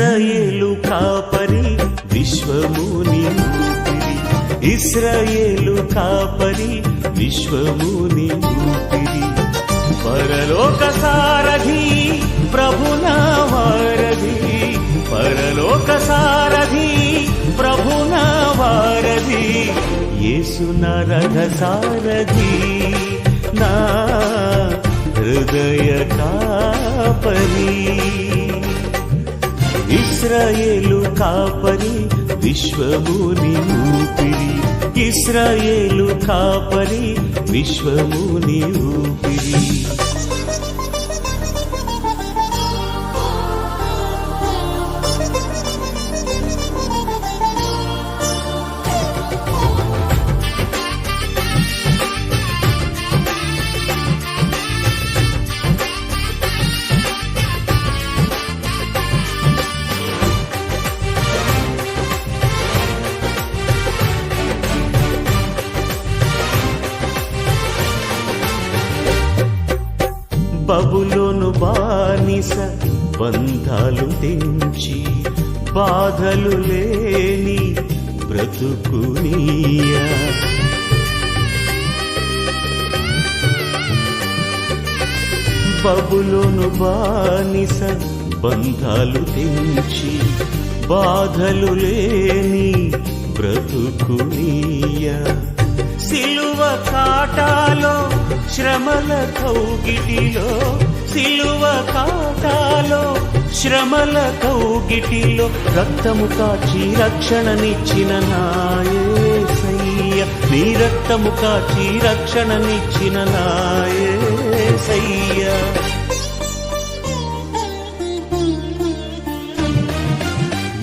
ఇశ్రాయేలు కాపరి విశ్వముని ఊపిరి, ఇశ్రాయేలు కాపరి విశ్వముని ఊపిరి, పరలోక సారథి ప్రభునా వారధి, పరలోక సారథి ప్రభునా వారధి, యేసు నా రథ సారథి నా హృదయ కాపరి. ఇశ్రాయేలు కాపరి విశ్వముని ఊపిరి, ఇశ్రాయేలు కాపరి విశ్వముని ఊపిరి. బబులోను బానిస బంధాలు తెంచి బాధలు లేని బ్రతుకునియా, బబులోను బానిస బంధాలు తెంచి బాధలు లేని బ్రతుకునియా, సిలువ కాటాలో శ్రమల కౌగిటిలో, సిలువ కాటాలో శ్రమల కౌగిటిలో రక్తము కాచి రక్షణనిచ్చిన నా యేసయ్య, నీ రక్తము కాచి రక్షణనిచ్చిన నా యేసయ్య.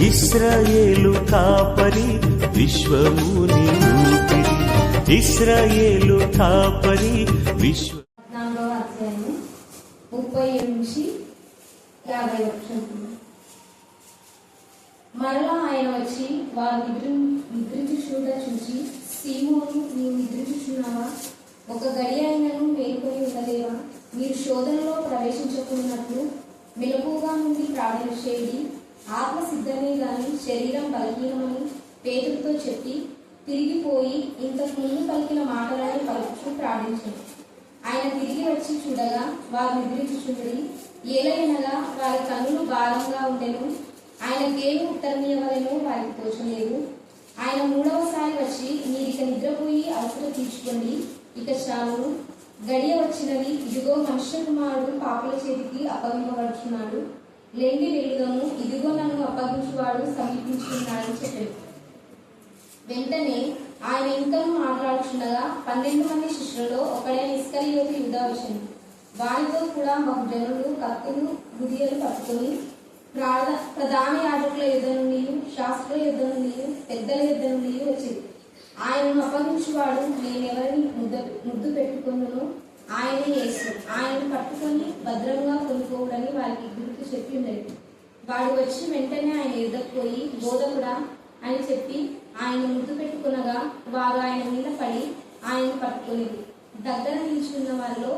ఇశ్రాయేలు కాపరి విశ్వముని ఊపిరి, ఇశ్రాయేలు కాపరి విశ్వ. 4వ అధ్యాయము 37 నుంచి 50 వచనం. మరలా ఆయన వచ్చి వారు నిద్రించుచుండ చూచి, సీమోను, నీవు నిద్రించుచున్నావా? ఒక గడి అయినను మేలుకొని ఉండలేవా? మీరు శోధనలో ప్రవేశించకున్నట్లు మెలకువగా నుండి ప్రార్థన చేయండి. ఆత్మ సిద్ధమే గాని శరీరం బలహీనమని పేతురుతో చెప్పి తిరిగిపోయి ఇంతకు ముందు పలికిన మాటలను పలుకుచూ ప్రార్థించారు. ఆయన తిరిగి వచ్చి చూడగా వారు నిద్రించుచుండి, ఏలైనగా వారి కన్నులు భారంగా ఉండెను. ఆయనకేమి ఉత్తరమీయవలెనో వారికి తోచలేదు. ఆయన 3వసారి వచ్చి, మీరిక నిద్రపోయి అవసరం తీర్చుకోండి, ఇక చాలును, గడియ వచ్చినది, ఇదిగో మనుష్య కుమారుడు పాపుల చేతికి అప్పగింపబడుచున్నాడు, లెండి వెలుదము, ఇదిగో నన్ను అప్పగించువాడు సమీపించుకున్నాడని చెప్పాడు. వెంటనే ఆయన ఇంకనూ మాట్లాడుచుండగా 12 మంది శిష్యులలో ఒకడైన ఇస్కరియోతు యూదా వచ్చెను. వారితో కూడా బహుజనులు కత్తులు గుదియలు పట్టుకుని ప్రధాన యాజకుల యుద్ధ నుండి, శాస్త్రుల యుద్ధ నుండి, పెద్దల యుద్ధ నుండి వచ్చింది. ఆయనను అప్పగించువాడు నేనెవరిని ముద్దు పెట్టుకున్నాను, ఆయనే యేసు. ఆయనను పట్టుకొని భద్రంగా కొనుక్కోవడని వారికి గుర్తు చెప్పి ఉండేది. వాడు వచ్చి వెంటనే ఆయన యుద్ధకు పోయి, బోధకుడా అని చెప్పి ఆయన ముద్దు పెట్టుకునగా వారు ఆయన మీద పడి ఆయనను పట్టుకునేది. దగ్గర నిల్చున్న వారిలో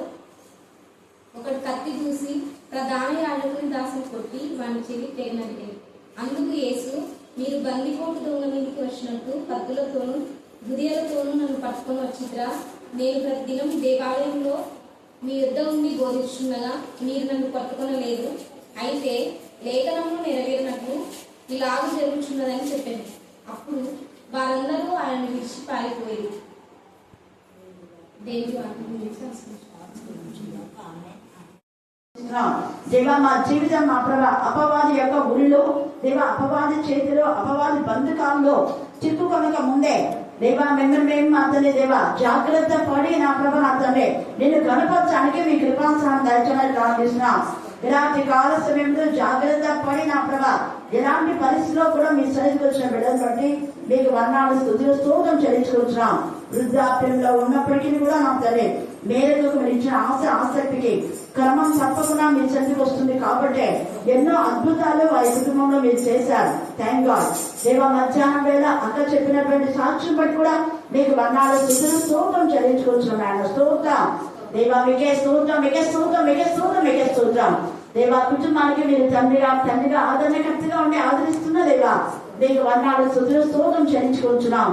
ఒకడు కత్తి చూసి ప్రధాన యాజకుని దాసుని కొట్టి వాని చెవి తేనడిగాడు. అందుకు యేసు, మీరు బందిపోటు దొంగ మీదకి వచ్చినట్టు కత్తులతోనూ గుదియలతోనూ నన్ను పట్టుకొని వచ్చిద్రా? నేను ప్రతిదినం దేవాలయంలో మీ యుద్ధ ఉండి బోధిస్తుండగా మీరు నన్ను పట్టుకొనలేదు. అయితే లేఖనంలో నెరవేరినట్లు ఇలాగ జరుగుతున్నదని చెప్పాను. అప్పుడు వారందరూ ఆయన విడిచి పారిపోయారు. దేవా, మా జీవితం మా ప్రభా అపవాది యొక్క ఉరిలో, దేవా అపవాది చేతిలో, అపవాది బంధకాల్లో చిక్కుకొనక ముందే దేవా మేము మా తండ్రి దేవా జాగ్రత్త పడి నా ప్రభా నా తండ్రి నిన్ను కనపరచడానికి మీ కృపాసనం దయచేయమని ప్రార్థిస్తున్నాం. ఇలాంటి కాల సమయంలో జాగ్రత్త పడి నా ప్రభా ఎలాంటి పరిస్థితిలో కూడా మీ సన్నిధికి వచ్చిన బిడ్డను బట్టి మీకు వర్ణాలు స్తుతులు స్తోత్రం చెల్లించుకుంటున్నాం. వృద్ధాప్యంలో ఉన్నప్పటికీ కూడా నా తండ్రి మేరకు మీరు ఇచ్చిన ఆసక్తికి క్రమం తప్పకుండా మీ సన్నిధికి వస్తుంది. కాబట్టి ఎన్నో అద్భుతాలు వారి కుటుంబంలో మీరు చేశారు. Thank God. దేవ మధ్యాహ్నం వేళ అక్క చెప్పినటువంటి సాక్ష్యం బట్టి కూడా మీకు వర్ణాలు స్తుతులు స్తోత్రం చెల్లించుకుంటున్నాం. ఆయన స్తోత్రం దేవా, మీకే స్తోత్రం, మీకే స్తోత్రం, మీకే స్తోత్రం, మీకే స్తోత్రం. దేవా కుటుంబానికి మీరు తండ్రిగా ఆదరణకర్తగా ఉండి ఆదరిస్తున్న దేవా మీకు వందనాలు స్తుతులు స్తోత్రం చెల్లించుకుంటున్నాం.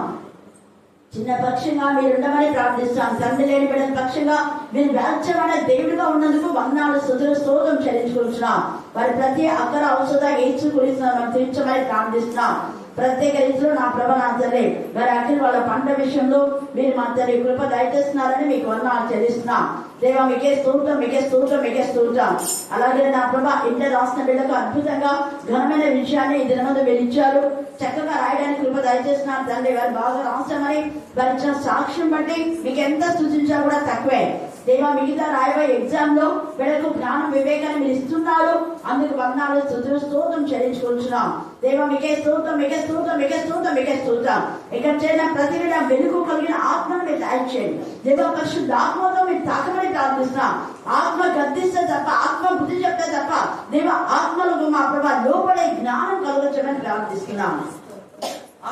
చిన్న పక్షంగా మీరు ఉండమని ప్రార్థిస్తాం. తండ్రి లేని బిడ్డల పక్షంగా మీరు వ్యాజ్యమైన దేవుడిగా ఉన్నందుకు వందనాలు స్తుతులు స్తోత్రం చెల్లించుకుంటున్నాం. వారి ప్రతి అక్కర ఔషధ ఏడ్చు గురించి మనం తీర్చమని ప్రార్థిస్తున్నాం. ప్రత్యేక రీతిలో నా ప్రభ నా తండ్రి వారి అఖిల వాళ్ళ పంట విషయంలో మీరు మా తండ్రి కృప దయచేస్తున్నారని మీకు వందనాలు చెల్లిస్తున్నాం. దేవా మీకే స్తోత్రం, మీకే స్తోత్రం, మీకే స్తోత్రం. అలాగే నా ప్రభ ఇంటర్ రాసిన బిడ్డకు అద్భుతంగా ఘనమైన విషయాన్ని ఈ దినమందు మీరు ఇచ్చారు. చక్కగా రాయడానికి కృప దయచేస్తున్నారు తండ్రి. వారు బాగా రాస్తామని వారి ఇచ్చిన సాక్ష్యం బట్టి మీకు ఎంత సూచించా కూడా తక్కువే. దేవా మిగతా రాయబోయే ఎగ్జామ్ లో వీళ్ళకు జ్ఞానం వివేకాన్ని మీరు ఇస్తున్నారు. అందుకు వందనాలు స్తుతులు స్తోత్రం చెల్లించుకుంటున్నాం. దేవా మీకే స్తోత్రం, మీకే స్తోత్రం, మీకే స్తోత్రం, మీకే స్తోత్రం. ఇక్కడ చేరిన ప్రతి విడ వెలుగు కలిగిన ఆత్మను మీరు దయచేయండి. దేవా పరిశుద్ధ ఆత్మతో మీరు తాకమని ప్రార్థిస్తున్నాం. ఆత్మ గద్దిస్తే తప్ప, ఆత్మ బుద్ధి చెప్తే తప్ప దేవ ఆత్మలకు మా ప్రభా లోపడే జ్ఞానం కలుగొచ్చమని ప్రార్థిస్తున్నాం.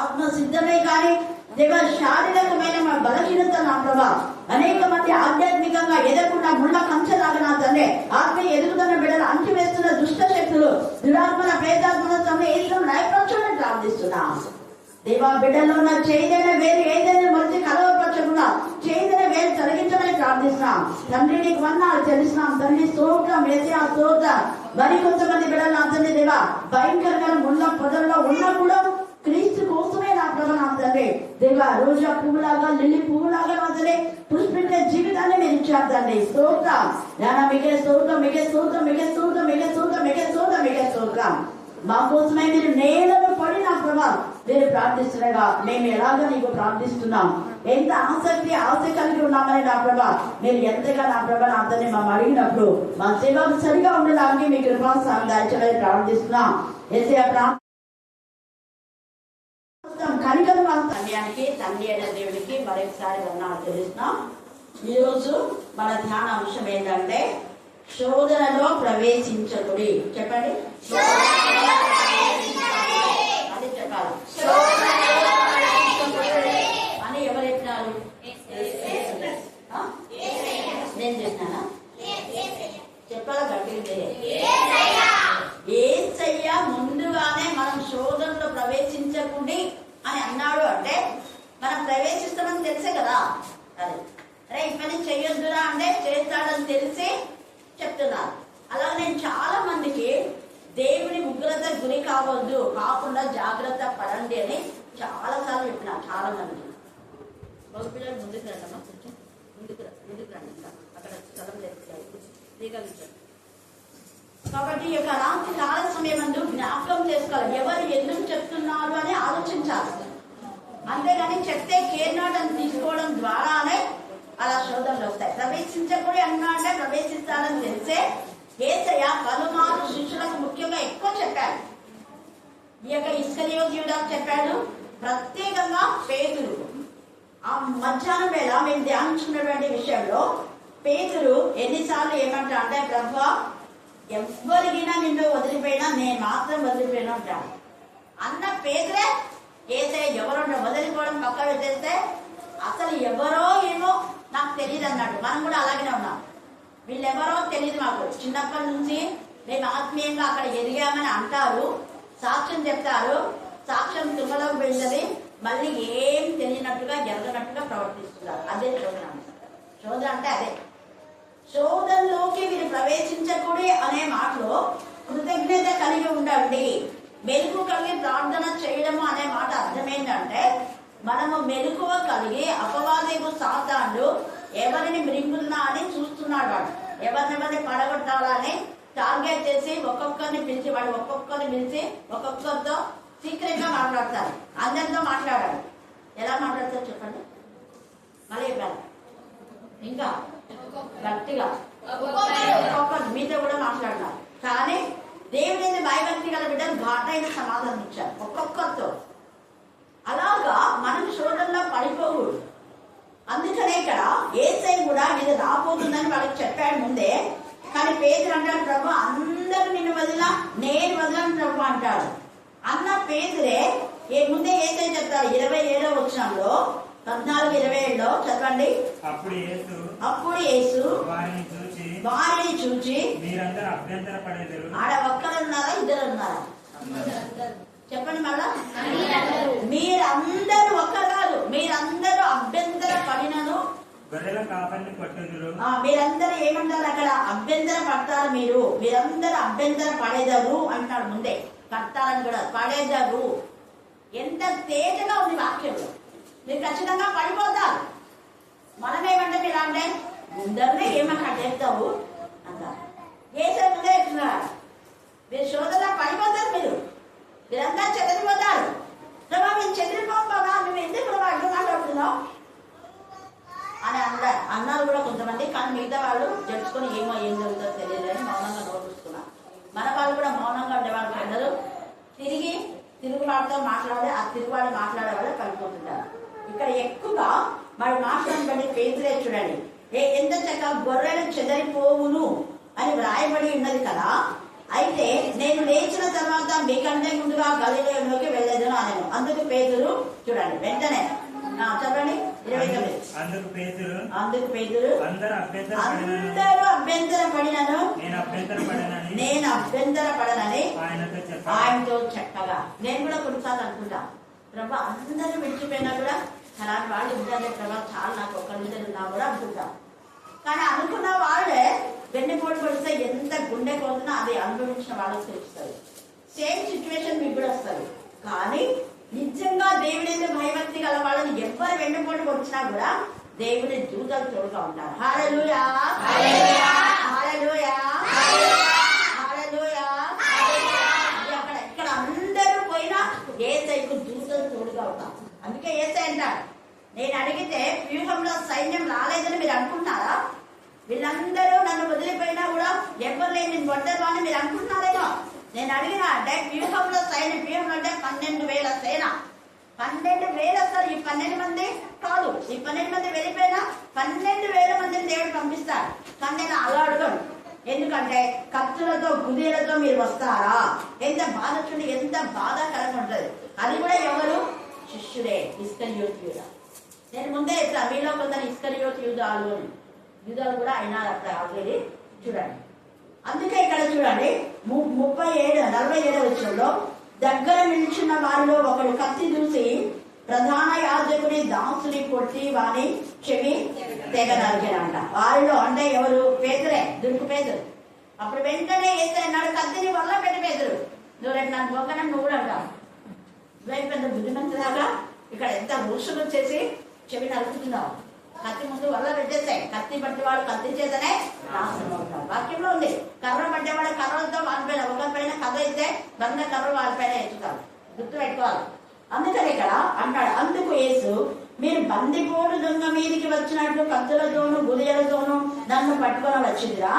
ఆత్మ సిద్ధమే కానీ దేవ శారీరకమైన మా బలహీనత నా ప్రభా అనేక మంది ఆధ్యాత్మికంగా ఎదగకుండా ముళ్ళ కంచెలాగా నా తండ్రి ఆత్మీయ ఎదుగుతున్న బిడ్డలు అంటివేస్తున్న దుష్ట శక్తులు దురాత్మల ప్రేతాత్మల ఏదో నయపరచమని ప్రార్థిస్తున్నాం. దేవా బిడ్డలో ఉన్న చేయదైన వేరు ఏదైనా మరిచి కలవపరచకుండా చేయదైన వేరు తొలగించమని ప్రార్థిస్తున్నాం. తండ్రి నీకు వందనాలు తెలుస్తున్నాం. తండ్రి స్తోత్రం, వేసి ఆ స్తోత్రం. మరి కొంతమంది బిడ్డలు నా తండ్రి దేవా భయంకరమైన ముళ్ళ పొదల్లో ఉన్నా కూడా క్రీస్తు కోసమే నా ప్రభు నా తండ్రి దేవా రోజా పువ్వులాగా లిల్లీ పువ్వులాగా నా తండ్రి పుష్పించే జీవితాన్ని మీరు ఇచ్చారు తండ్రి. స్తోత్రం మీకే స్తోత్రం, మీకే స్తోత్రం, మీకే స్తోత్రం, మీకే స్తోత్రం, మీకే స్తోత్రం, మీకే స్తోత్రం. మా కోసమే మీరు నేలను పడి నా ప్రభా మీరు ప్రార్థిస్తుండగా మేము ఎలాగో నీకు ప్రార్థిస్తున్నాం. ఎంత ఆసక్తి కలిగి ఉన్నామని నా ప్రభా మీరు ఎంతగా నా ప్రభా నా తండ్రి మేము అడిగినప్పుడు మా సేవకు సరిగా ఉండడానికి మీ కృపాసాన్ని దయచేయమని ప్రార్థిస్తున్నాం. కనికరం సమయానికి తండ్రి అయిన దేవుడికి మరొకసారి వందనాలు తెలుస్తున్నాం. ఈరోజు మన ధ్యాన అంశం ఏంటంటే శోధనలో ప్రవేశించకుడి. చెప్పండి, అది చెప్పాలి అని ఎవరు చెప్పినారు? నేను చెప్పినానా? చెప్పాలా గట్టిగా? యేసయ్య ముందుగానే మనం శోధనలో ప్రవేశించకుండి అని అన్నాడు. అంటే మనం ప్రవేశిస్తామని తెలిసే కదా. అదే అరే ఈ పని చెయ్యొద్దురా అంటే చేస్తాడని తెలిసి చెప్తున్నారు. అలాగే నేను చాలా మందికి దేవుని ఉగ్రత గురి కాకుండా జాగ్రత్త పడండి అని చాలా సార్లు చెప్పినా. చాలా మందికి మగ పిల్లలు ముందుకు రండమ్మా, కొంచెం ముందుకు రండి, అక్కడ స్థలం లేదు. కాబట్టి ఈ యొక్క రాత్రి కాల సమయం అందు జ్ఞాపకం చేసుకోవాలి. ఎవరు ఎందుకు చెప్తున్నారు అని ఆలోచించాలి. అంతేగాని చెప్తే కేర్నాట్ అని తీసుకోవడం ద్వారానే అలా శోధనలు వస్తాయి. ప్రవేశించకూడదు అన్నా అంటే ప్రవేశిస్తారని తెలిసే యేసయ్య పలుమార్లు శిష్యులకు ముఖ్యంగా ఎక్కువ చెప్పాడు. ఈ యొక్క ఇస్కరియోతు చెప్పాడు. ప్రత్యేకంగా పేతురు ఆ మధ్యాహ్నం వేళ మేము ధ్యానించుకున్నటువంటి విషయంలో పేతురు ఎన్నిసార్లు ఏమంటా అంటే ప్రభువా ఎవరికైనా నిన్ను వదిలిపోయినా నేను మాత్రం వదిలిపోయినా ఉంటాను అన్న పేదరే యేసయ్య ఎవరో వదిలిపోవడం పక్క పెట్టేస్తే అసలు ఎవరో ఏమో నాకు తెలియదు అన్నాడు. మనం కూడా అలాగే ఉన్నాం. వీళ్ళెవరో తెలియదు మాకు. చిన్నప్పటి నుంచి మేము ఆత్మీయంగా అక్కడ ఎదిగామని అంటారు, సాక్ష్యం చెప్తారు. సాక్ష్యం తుమ్మలోకి వెళ్ళది, మళ్ళీ ఏం తెలియనట్టుగా జరగనట్టుగా ప్రవర్తిస్తున్నారు. అదే శోధన. శోధన అంటే అదే. శోధనలోకి మీరు ప్రవేశించకూడదు అనే మాటలో కృతజ్ఞత కలిగి ఉండండి, మెలకు కలిగి ప్రార్థన చేయడము అనే మాట అర్థమైందంటే మనము మెలకువ కలిగి అపవాదికు సాతానుడు ఎవరిని మృంగుతున్నా అని చూస్తున్నాడు. వాడు ఎవరిని పడగొట్టాలని టార్గెట్ చేసి ఒక్కొక్కరిని పిలిచి ఒక్కొక్కరితో సీక్రెట్ గా మాట్లాడతారు. అందరితో మాట్లాడాడు. ఎలా మాట్లాడతారు చెప్పండి? మళ్ళీ చెప్పారు ఇంకా గట్టిగా ఒక్కొక్కరు మీతో కూడా మాట్లాడినారు. కానీ దేవుని భయభక్తి గల బిడ్డలు ఘాటైన సమాధానం ఇచ్చారు ఒక్కొక్కరితో. అలాగా మనం శోధనలో పడిపోకూడదు. అందుకనే ఇక్కడ యేసయ్య కూడా ఇది రాబోతుందని వాళ్ళకి చెప్పాడు ముందే. కానీ పేతురు అంటాడు ప్రభు అందరూ నిన్ను వదిలా నేను వదలను ప్రభు అంటాడు. అన్న పేతురే ముందే యేసయ్య చెప్తాడు 27వ వచనంలో 14-27 27లో చదవండి. అప్పుడు యేసు వారిని చూచి మీరందరూ అభ్యంతర పడేదరు. ఆడ ఒక్కరు ఉన్నారా, ఇద్దరు ఉన్నారా? చెప్పండి మళ్ళా. మీరందరూ ఒక్కరు కాదు, మీరందరూ అభ్యంతర పడినను గొర్రెల కాపరిని కొట్టుదురు. మీరందరూ ఏమంటారు అక్కడ? అభ్యంతర పడతారు. మీరందరూ అభ్యంతర పడేదారు అంటాడు. ముందే పడతారని కూడా పడేదారు. ఎంత తేజగా ఉంది వాక్యంలో. మీరు ఖచ్చితంగా పడిపోతారు. మనమేమంటే మీరు అంటే ముందరనే ఏమన్నా చేస్తావు అంటారు. ఏసే ముందే చెప్తున్నారు, మీరు శోధన పడిపోతారు. మీరంతా చెదిరిపోతారు. ప్రభా మేము చెదిరిపోం బాబా, మేము ఎందుకు ప్రభా అడ్డు మాట్లాడుతున్నావు అని అన్నారు కూడా కొంతమంది. కానీ మిగతా వాళ్ళు జడ్చుకొని ఏం జరుగుతుందో తెలియదు అని మౌనంగా నోరుస్తున్నారు. మన వాళ్ళు కూడా మౌనంగా ఉండేవాళ్ళు అందరూ తిరుగుబాటుతో మాట్లాడే ఆ తిరుగుబాటు మాట్లాడే వాళ్ళు పడిపోతుంటారు. ఇక్కడ ఎక్కువగా మరి మాట్లాడబడి పేతులే చూడండి, ఎంత చక్కగా గొర్రెలు చెదరిపోవును అని వ్రాయబడి ఉన్నది కదా. అయితే నేను లేచిన తర్వాత మీకంటే ముందుగా గలిలయలోకి వెళ్ళేదను అనేను. అందుకు పేతురు చూడండి వెంటనే చెప్పండి 29. అందుకు పేతురు అందరూ అభ్యంతర పడినను నేను అభ్యంతర పడనని ఆయనతో చెప్పగా. నేను కూడా కొన్నిసార్లు అనుకుంటా, ప్రభా అందరూ విడిచిపోయినా కూడా అలాంటి వాళ్ళు ఇద్దరే ప్రభా, చాలా నాకు ఒకరిద్దరు ఉన్నా కూడా అనుకుంటా. కానీ అనుకున్న వాళ్ళే వెన్నుపోటు పడితే ఎంత గుండె పోతున్నా అది అనుభవించిన వాళ్ళకి తెలుస్తుంది. సేమ్ సిచ్యువేషన్ మీకు కూడా వస్తుంది. కానీ నిజంగా దేవుడి భయభక్తి గల వాళ్ళని ఎవరు వెన్నుపోటు పొడిచినా కూడా దేవుడి దూతలు తోడుగా ఉంటారు. హల్లెలూయా, హల్లెలూయా, హల్లెలూయా. అక్కడ ఇక్కడ అందరూ పోయినా యేసయ్యకు దూతలు తోడుగా ఉంటారు. అందుకే యేసయ్య అంటారు, నేను అడిగితే వ్యూహంలో సైన్యం రాలేదని మీరు అనుకుంటున్నారా? వీళ్ళందరూ నన్ను వదిలిపోయినా కూడా ఎవరు లేని నేను కొట్టరు అని మీరు అనుకుంటున్నారేమో. నేను అడిగినా అంటే వ్యూహంలో వ్యూహంలో అంటే 12,000 సేన. 12,000 వస్తారు. ఈ 12 మంది కాదు, ఈ 12 మంది వెళ్ళిపోయినా 12,000 మందిని దేవుడు పంపిస్తాడు. కానీ నేను అలా అడగను. ఎందుకంటే కత్తులతో గుదేలతో మీరు వస్తారా? ఎంత బాధ చూడండి, ఎంత బాధాకరంగా ఉంటుంది. అది కూడా ఎవరు? శిష్యుడే, ఇస్కరియోతు యూద. నేను ముందే చెప్తాను, మీలో కొందరు ఇస్కరియోతు యూదాలు కూడా అయినారు అక్కడ ఆల్రెడీ. చూడండి, అందుకే ఇక్కడ చూడండి 47 వచ్చంలో దగ్గర నిల్చున్న వారిలో ఒకడు కత్తి దూసి ప్రధాన యాజకుని దాసుని కొట్టి వాని చెవి తెగ నరికాడంట. వారిలో అంటే ఎవరు? పేతురే, దుర్గు పేతురు. అప్పుడు వెంటనే ఏసయ్యన్నాడు, కత్తిని వల్ల పెట్టి పేతురు, నువ్వు రేపు నన్ను మొక్కనని నువ్వు కూడా అంటావు. పెద్ద బుద్ధిమంతులాగా ఇక్కడ ఎంత రూషం వచ్చేసి చెవి నరుకుతున్నావు. కత్తి ముందు వల్ల పెట్టేస్తాయి. కత్తి పట్టేవాడు కత్తి చేతనే నాశనం అవుతాడు. వాక్యంలో ఉంది, కర్ర పట్టేవాడు కర్రలతో వాళ్ళపైన ఒకరిపైన కర్ర ఇస్తే 100 కర్రలు వాళ్ళపైన ఎత్తుతారు. గుర్తు పెట్టుకోవాలి. అందుకని ఇక్కడ అంటాడు, అందుకు యేసు మీరు బందిపోటు దొంగ మీదికి వచ్చినట్లు కత్తులతోనూ గురియలతోనూ నన్ను పట్టుకొని వచ్చిందిరా?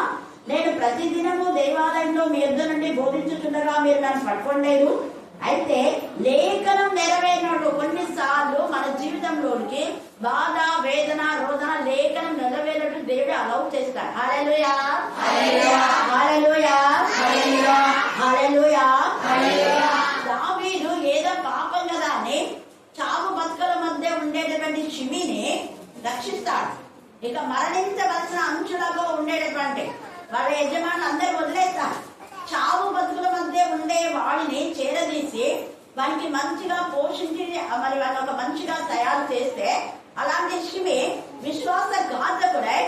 నేను ప్రతిదినము దేవాలయంలో మీ యొద్ద నుండి బోధించుతుండగా మీరు నన్ను పట్టుకోలేదు. అయితే లేఖనం నెరవేరినట్టు కొన్నిసార్లు మన జీవితంలోనికి బాధ, వేదన, రోదన, లేఖనం నెరవేరినట్టు దేవుడు అలౌ చేస్తాడు. హల్లెలూయా, హల్లెలూయా, హల్లెలూయా, హల్లెలూయా. దావీదు ఏదో పాపం కదా అని చావు బతుకల మధ్య ఉండేటటువంటి షిమిని రక్షిస్తాడు. ఇక మరణించవలసిన అంచులలో ఉండేటటువంటి వాళ్ళ యజమానులు అందరూ వదిలేస్తారు. చావు బతుకుల మధ్య ఉండే వాడిని చేరదీసి వానికి మంచిగా పోషించి మరి వాళ్ళ ఒక మంచిగా తయారు చేస్తే, అలాంటి షిమి విశ్వాస ఘాతకుడై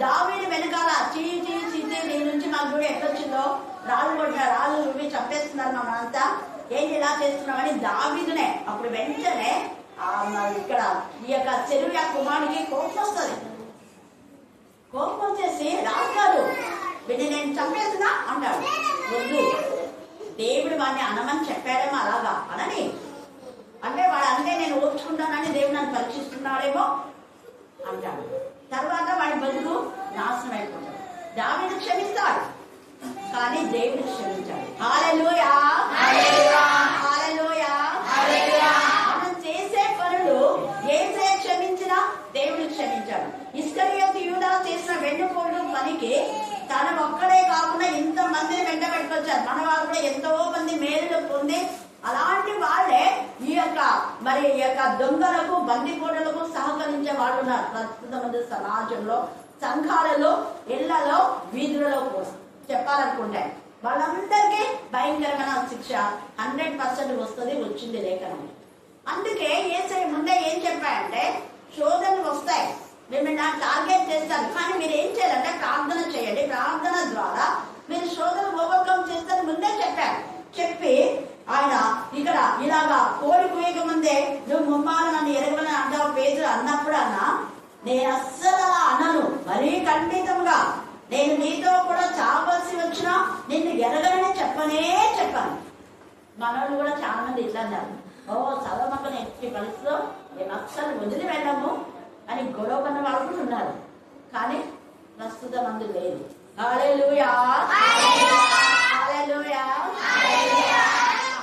దావీదు వెనకాల చీచి నీ నుంచి మాకు కూడా ఎట్లొచ్చిందో, రాళ్ళు రువి చంపేస్తున్నారు మమ్మల్ని, ఏంటి ఇలా చేస్తున్నామని దావీదునే అప్పుడు వెంటనే ఇక్కడ ఈ యొక్క చెరువు కుమారుడికి కోపం వస్తుంది. కోపం వచ్చేసి రాజుగారు వీడిని నేను చంపేస్తున్నా అంటాడు. వద్దు, దేవుడు వాడిని అనమని చెప్పాడేమో అలాగా అనని, అంటే వాడు అంటే నేను ఓర్చుకుంటానని దేవుడు నన్ను పరీక్షిస్తున్నాడేమో అంటాడు. తర్వాత వాడి బతుకు నాశనం అయిపోతాడు. దావీదు క్షమిస్తాడు, కానీ దేవుడు క్షమించాడు. హల్లెలూయా, హల్లెలూయా, హల్లెలూయా. మనం చేసే పనులు యేసే క్షమించినా దేవుడు క్షమించాడు. ఇస్కరియోతు యూదా చేసిన వెన్నుపోటు పనికి తన ఒక్కడే కాకుండా ఇంత మందిని వెంట పెట్టుకొచ్చారు. మన వాళ్ళు కూడా ఎంతో మంది మేలులు పొంది అలాంటి వాళ్ళే ఈ యొక్క మరి ఈ యొక్క దొంగలకు బందిపోటులకు సహకరించే వాళ్ళు ఉన్నారు ప్రస్తుత సమాజంలో, సంఘాలలో, ఇళ్లలో, వీధులలో కూడా చెప్పాలనుకుంటే వాళ్ళందరికీ భయంకరమైన శిక్ష 100% వస్తుంది, వచ్చింది లేఖనం. అందుకే యేసయ్య ముందే ఏం చెప్పాయంటే శోధనలు వస్తాయి, మిమ్మల్ని టార్గెట్ చేస్తారు, కానీ మీరు ఏం చేయాలంటే ప్రార్థన చేయండి, ప్రార్థన ద్వారా మీరు శోధన ఓవర్కమ్ చేస్తారు ముందే చెప్పారు. చెప్పి ఆయన ఇక్కడ ఇలాగా కోడి కుయ్యక ముందే నువ్వు ముమ్మారు నన్ను ఎరగమని అంటావు పేతురు అన్నప్పుడు అన్న నేను అస్సలు అలా అనను, మరీ ఖండితంగా నేను నీతో కూడా చావలసి వచ్చినా నిన్ను ఎరగనని చెప్పాను. మనోళ్ళు కూడా చాలా మంది ఇట్లా అన్నారు, ఓ చదవమక్కని ఎట్టి పరిస్థితిలో మేము అస్సలు వదిలి వెళ్ళము అని గొడవ కన్న వాళ్ళు కూడా ఉన్నారు. కానీ ప్రస్తుత మంది లేదు. హల్లెలూయా, హల్లెలూయా.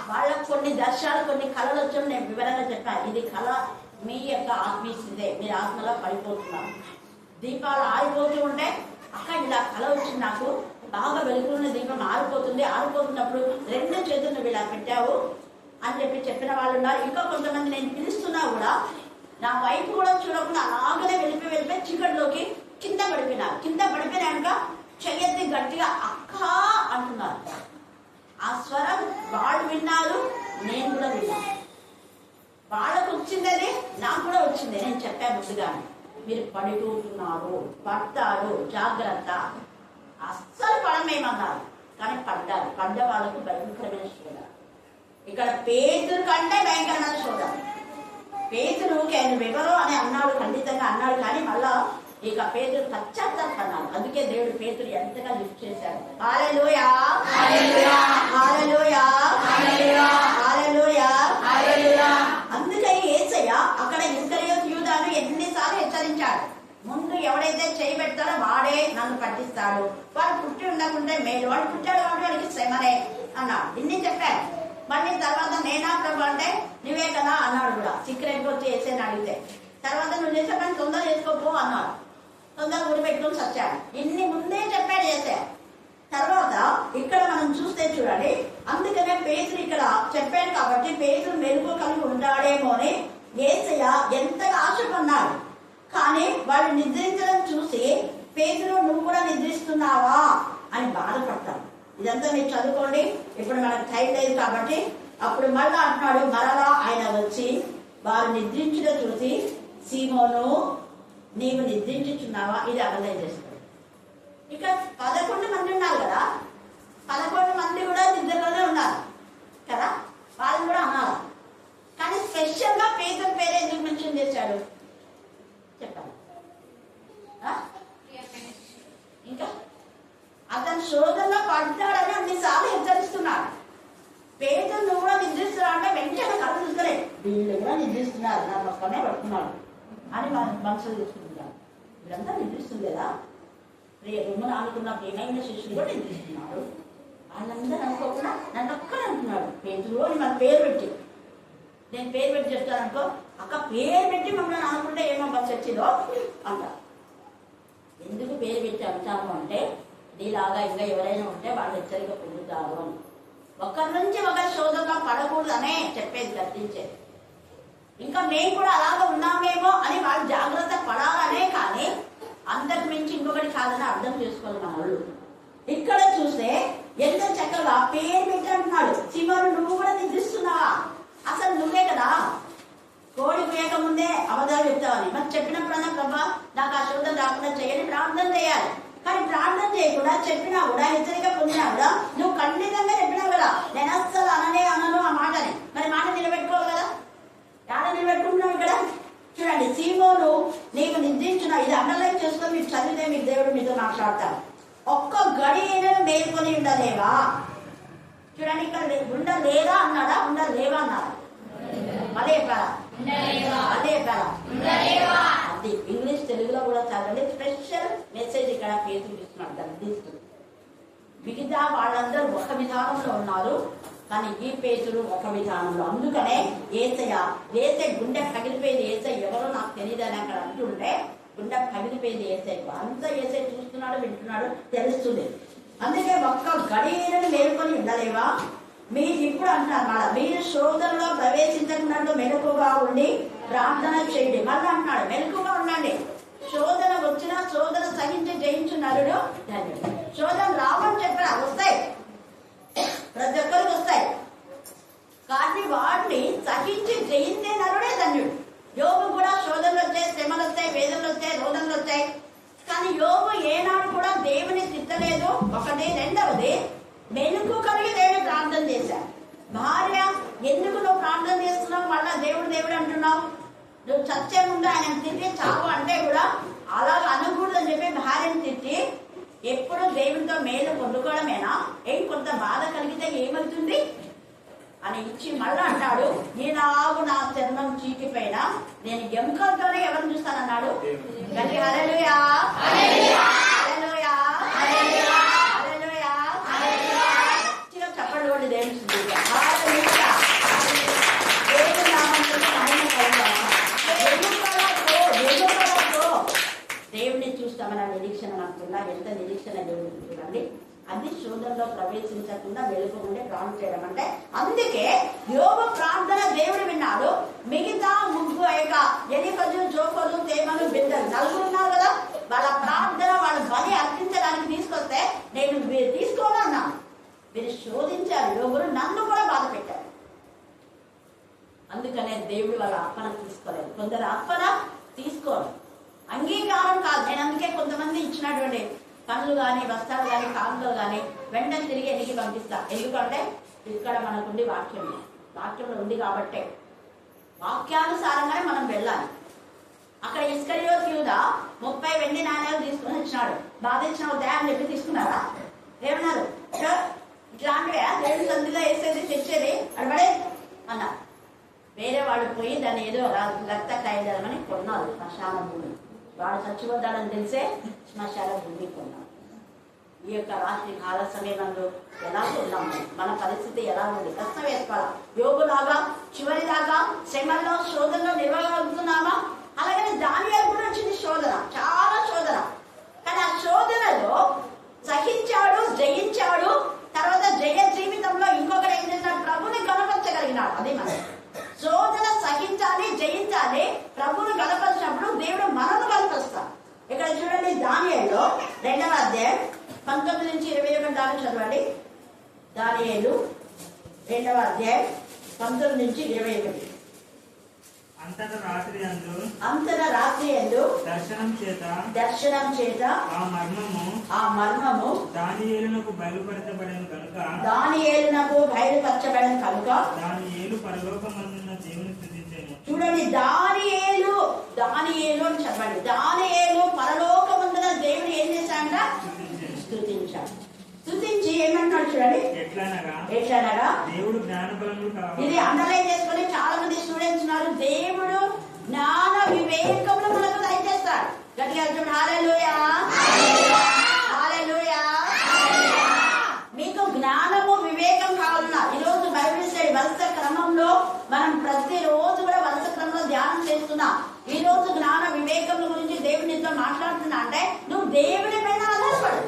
వాళ్ళకు కొన్ని దర్శనాలు, కొన్ని కళలు వచ్చి నేను వివరంగా చెప్పాను. ఇది కళ మీ యొక్క ఆత్మీయ స్థితే, మీరు ఆత్మలో పడిపోతున్నారు. దీపాలు ఆరిపోతూ ఉంటే అక్క ఇలా కళ వచ్చింది నాకు, బాగా వెలుగున్న దీపం ఆరిపోతున్నప్పుడు 2 చేతులు నువ్వు ఇలా పెట్టావు అని చెప్పిన వాళ్ళు ఉన్నారు. ఇంకా కొంతమంది నేను పిలుస్తున్నా కూడా నా వైపు కూడా చూడకుండా అలాగనే వెళ్ళిపోయి చీకటిలోకి కింద పడిపోయినాక చెయ్యెత్తి గట్టిగా అక్క అంటున్నారు. ఆ స్వరం వాళ్ళు విన్నారు, నేను కూడా విన్నాను. వాళ్ళకు వచ్చిందని నాకు కూడా వచ్చింది. నేను చెప్పాను ముందుగానే, మీరు పడిపోతున్నారు, పడతారు, జాగ్రత్త. అస్సలు పడమేమన్నారు, కానీ పడ్డారు. పడ్డ వాళ్ళకు భయంకరమైన శోధ. ఇక్కడ పేతురు కంటే భయంకరమైన శోధ. పేతురు నువ్వెవరో అని అన్నాడు, ఖండితంగా అన్నాడు, కానీ మళ్ళా ఇక పేతురు పశ్చాత్తాపడ్డాడు. అందుకే దేవుడు పేతురు ఎంతగా లిఫ్ట్ చేశాడు. హల్లెలూయా, హల్లెలూయా, హల్లెలూయా, హల్లెలూయా, హల్లెలూయా. అందుకే యేసయ్య అక్కడ ఇస్కరియోతు యూదాను ఎన్నిసార్లు హెచ్చరించాడు. ముందు ఎవడైతే చేయి పెడతాడో వాడే నన్ను పట్టిస్తాడు, వాడు పుట్టి ఉండకుంటే మేలు, వాడు పుట్టాడు కాబట్టి వాడికి శ్రమనే అన్నాడు. ఇన్ని చెప్పాడు. మళ్ళీ తర్వాత నేనా ప్రభు అంటే నువ్వే కదా అన్నాడు కూడా. సీక్రెట్ వచ్చి వేసేని అడిగితే తర్వాత నువ్వు చేసే పని తొందర చేసుకోపో అన్నాడు. తొందరగా ఊడి పెట్టుకుని చచ్చాడు. ఇన్ని ముందే చెప్పాడు చేసే. తర్వాత ఇక్కడ మనం చూస్తే చూడండి, అందుకనే పేతురు ఇక్కడ చెప్పాడు కాబట్టి పేతురు మెరుగు కలిగి ఉంటాడేమో అని యేసయ్య ఎంతగా ఆశపడ్డాడు. కానీ వాళ్ళు నిద్రించడం చూసి పేతురు నువ్వు కూడా నిద్రిస్తున్నావా అని బాధపడతాడు. ఇదంతా మీరు చదువుకోండి, ఇప్పుడు మనకు టైం లేదు కాబట్టి. అప్పుడు మళ్ళా అంటున్నాడు, మరలా ఆయన వచ్చి వారు నిద్రించడం చూసి సీమోను నీవు నిద్రించుచున్నావా, ఇది అబద్ధం చేస్తాడు. ఇక 11 మంది ఉన్నారు కదా, 11 మంది కూడా నిద్రలోనే ఉన్నారు కదా, వాళ్ళు కూడా అన్నారు. కానీ స్పెషల్ గా పేతురు పేరు ఎందుకు మెన్షన్ చేశాడు చెప్పండి. ఇంకా అతను శోధనలో పడ్డాడని అన్నిసార్లు హెచ్చరిస్తున్నాడు. పేతురు నువ్వు కూడా నిద్రిస్తున్నావు అంటే వెంటనే కళ్ళు చూస్తలే, వీళ్ళు కూడా నిద్రిస్తున్నారు, నా పక్కనే పడుతున్నాడు అని మనసులు తీసుకుంటున్నారు. వీళ్ళంతా నిద్రిస్తుంది కదా, రొమ్మను అనుకున్న ప్రియమైన శిష్యులు కూడా నిద్రిస్తున్నారు. వాళ్ళందరూ అనుకోకుండా నన్ను ఒక్కడే అంటున్నాడు పేతురు అని మన పేరు పెట్టి. నేను పేరు పెట్టి చెప్తాను అనుకో, అక్క పేరు పెట్టి మమ్మల్ని అనుకుంటే ఏమో చర్చిలో అంటారు. ఎందుకు పేరు పెట్టి అంటాము అంటే నీలాగా ఇంకా ఎవరైనా ఉంటే వాళ్ళు హెచ్చరిక పొందుతారు అని. ఒకరి నుంచి ఒకరి శోధంగా పడకూడదు అనే చెప్పేది, గర్తించేది. ఇంకా మేము కూడా అలాగా ఉన్నామేమో అని వాళ్ళు జాగ్రత్త పడాలనే, కానీ అందరికి మించి ఇంకొకటి కాదని అర్థం చేసుకోవాలి మన వాళ్ళు. ఇక్కడ చూస్తే ఎంత చక్కగా పేరు పెట్టి అంటున్నాడు, సీమోను నువ్వు కూడా నిద్రిస్తున్నావా, అసలు నువ్వే కదా కోడి వేయక ముందే అబద్ధాలు చెప్తావని. మరి చెప్పినప్పుడన్నా ప్రభా నాకు ఆ శోధన రాకుండా చేయాలి, ప్రార్థన చేయాలి. కానీ ప్రార్థన చేయకుండా చెప్పినా కూడా, హెచ్చరిక పొందినా కూడా నువ్వు ఖండితంగా చెప్పినావు కదా, నేను అస్సలు అనను ఆ మాటని. మరి మాట నిలబెట్టుకోవాలి కదా, ఆడ నిలబెట్టుకుంటున్నావు. ఇక్కడ చూడండి, సీమోను నీవు నిద్రించిన, ఇది అండర్లైన్ చేసుకొని మీరు చదివితే మీకు దేవుడు మీతో మాట్లాడతారు. ఒక్క గడియను మేల్కొని ఉండలేవా. చూడండి, ఇక్కడ ఉండలేదా అన్నాడా, ఉండలేవా అన్నాడా, అదే చెప్పారా, అదే చెప్పారా, అది ఇంగ్లీష్ తెలుగులో కూడా చదవండి. స్పెషల్ మెసేజ్ ఇక్కడ పేతురు ఇస్తున్నాడు, గర్దిస్తుంది. మిగతా వాళ్ళందరూ ఒక విధానంలో ఉన్నారు, కానీ ఈ పేతురు ఒక విధానంలో. అందుకనే ఏసయ్య గుండె పగిలిపోయింది. ఏసయ్య ఎవరో నాకు తెలియదు అని అక్కడ అంటుంటే గుండె పగిలిపోయింది. ఏసయ్య అంతా ఏసయ్య చూస్తున్నాడు, వింటున్నాడు, తెలుస్తుంది. అందుకే ఒక్క గడియను మేలుకొని ఉండలేవా, మీరు ఇప్పుడు అంటున్నారు మళ్ళా, మీరు శోధనలో ప్రవేశించకున్నట్టు మెలకుగా ఉండి ప్రార్థన చేయండి. మళ్ళీ అంటున్నాడు మెలకుగా ఉండండి. శోధన వచ్చినా శోధన సహించి జయించు నరుడు ధన్యుడు. శోధన రావని చెప్పరా, వస్తాయి, ప్రతి ఒక్కరికి వస్తాయి. కానీ వాటిని సహించి జయించే నరుడే ధన్యుడు. యోగు కూడా శోధనలు వచ్చాయి, శ్రమలు వచ్చాయి, వేదనలు వచ్చాయి, రోదనలు వచ్చాయి. కానీ యోగు ఏనాడు కూడా దేవుని తిట్టలేదు. ఒకటి. రెండవది, మెలుకు కలిగి దేవుని ప్రార్థన చేశాడు. భార్య, ఎందుకు నువ్వు ప్రార్థన చేస్తున్నావు, మళ్ళా దేవుడు దేవుడు అంటున్నావు, నువ్వు చచ్చే ముందు ఆయన తిట్టి చావు అంటే కూడా అలాగ అనకూడదని చెప్పి భార్యను తిట్టి ఎప్పుడు దేవునితో మేలు పొందుకోవడమేనా, కొంత బాధ కలిగితే ఏమవుతుంది అని ఇచ్చి మళ్ళా అంటాడు, ఈనాగు నా చర్మం చీకిపోయిన నేను ఎముకలతోనే ఎవరిని చూస్తానన్నాడు. గట్టి హల్లెలూయా, హల్లెలూయా, హల్లెలూయా. చెప్పండి వాడి దేవుని దేవుడిని చూస్తామన్న నిరీక్షణ అనుకున్నా. ఎంత నిరీక్షణ దేవుడిని చూడండి. అది శోధనలో ప్రవేశించకుండా వెలుగుండే ప్రార్థన చేయడం అంటే. అందుకే యోగు ప్రార్థన దేవుడు విన్నాడు. మిగతా ముగ్గురు ఎలికజు, జోకలు, తేమలు, బిడ్డలు నలుగురు ఉన్నారు కదా, వాళ్ళ ప్రార్థన వాళ్ళ బలి అర్పించడానికి తీసుకొస్తే నేను తీసుకోవాలన్నా మీరు శోధించారు. యోగులు నన్ను కూడా బాధ పెట్టారు. అందుకనే దేవుడు వాళ్ళ అర్పణ తీసుకోలేదు. కొందరు అర్పణ తీసుకోరు, అంగీకారం కాదు. నేను అందుకే కొంతమంది ఇచ్చినటువంటి పనులు కానీ, వస్త్రాలు కానీ, కానుకలు కానీ వెంటనే తిరిగి ఎన్నికి పంపిస్తా. ఎందుకంటే ఇక్కడ మనకుండి వాక్యంలో ఉంది కాబట్టే వాక్యానుసారంగానే మనం వెళ్ళాలి. అక్కడ ఇస్కరియోతు యూదా 30 వెండి నాణ్యాలు తీసుకుని వచ్చినాడు. బాధ ఇచ్చిన దయాన్ని చెప్పి తీసుకున్నారా? ఏమన్నారు? ఇట్లాంటివే దేవుడి సంధిలో వేసేది, తెచ్చేది అడబడే అన్నారు. వేరే వాళ్ళు పోయి దాన్ని ఏదో రక్త కాయదామని కొన్నారు శ్మశాన భూమి. వాడు చచ్చిపోతాడని తెలిసే శ్మశాన భూమి కొన్నారు. ఈ యొక్క రాత్రి కాల సమయంలో ఎలా ఉన్నాం, మన పరిస్థితి ఎలా ఉంది, కష్టం వేసుకోవాలా. యోగులాగా చివరిదాకా శ్రమల్లో శోధనలో నిర్వహిస్తున్నామా? అలాగనే దానియేలు కూడా వచ్చింది శోధన, చాలా శోధన. కానీ ఆ శోధనలో సహించాడు, జయించాడు. తర్వాత జయ జీవితంలో ఇంకొకటి ఏం చేశాడు? ప్రభుని గణపరచగలిగినాడు. అదే మనం శోధన సహించాలి, జయించాలి. ప్రభుని గణపరిచినప్పుడు దేవుడు మనను గణపరుస్తాడు. ఇక్కడ చూడండి, దానియేలు 2వ అధ్యాయం 19 నుంచి 21 దాకా చదవండి. దానియేలు 2వ అధ్యాయం 19 నుంచి 21. అంతట రాత్రి యందు దర్శనం చేత ఆ మర్మము దానియేలునకు బయలుపరచబడెను కనుక దానియేలు పరలోకమందున్న దేవుని స్తుతించెను. చూడండి, దానియేలు అని చెప్పండి. దానియేలు పరలోకమందున దేవుని ఏం చేశాడంట? స్తుతించాడు. స్తుతించి ఏమంటాడు చూడండి, ఎట్లనగా దేవుడు జ్ఞానబలములు కావాలి. ఇది అండర్లైన్ చేసుకుని చాలా మంది స్టూడెంట్స్ ఉన్నారు. దేవుడు జ్ఞాన వివేకములు మనకు దయచేస్తాడు. గట్టిగా చూడండి, హల్లెలూయా, హల్లెలూయా. మీకు జ్ఞానము వివేకం కావాలన్నా ఈరోజు బైబిల్ స్టడీ వరుస క్రమంలో మనం ప్రతిరోజు కూడా వరుస క్రమంలో ధ్యానం చేస్తున్నాం. ఈ రోజు జ్ఞాన వివేకముల గురించి దేవునితో మాట్లాడుతున్నా అంటే నువ్వు దేవుని పైన ఆధారపడు.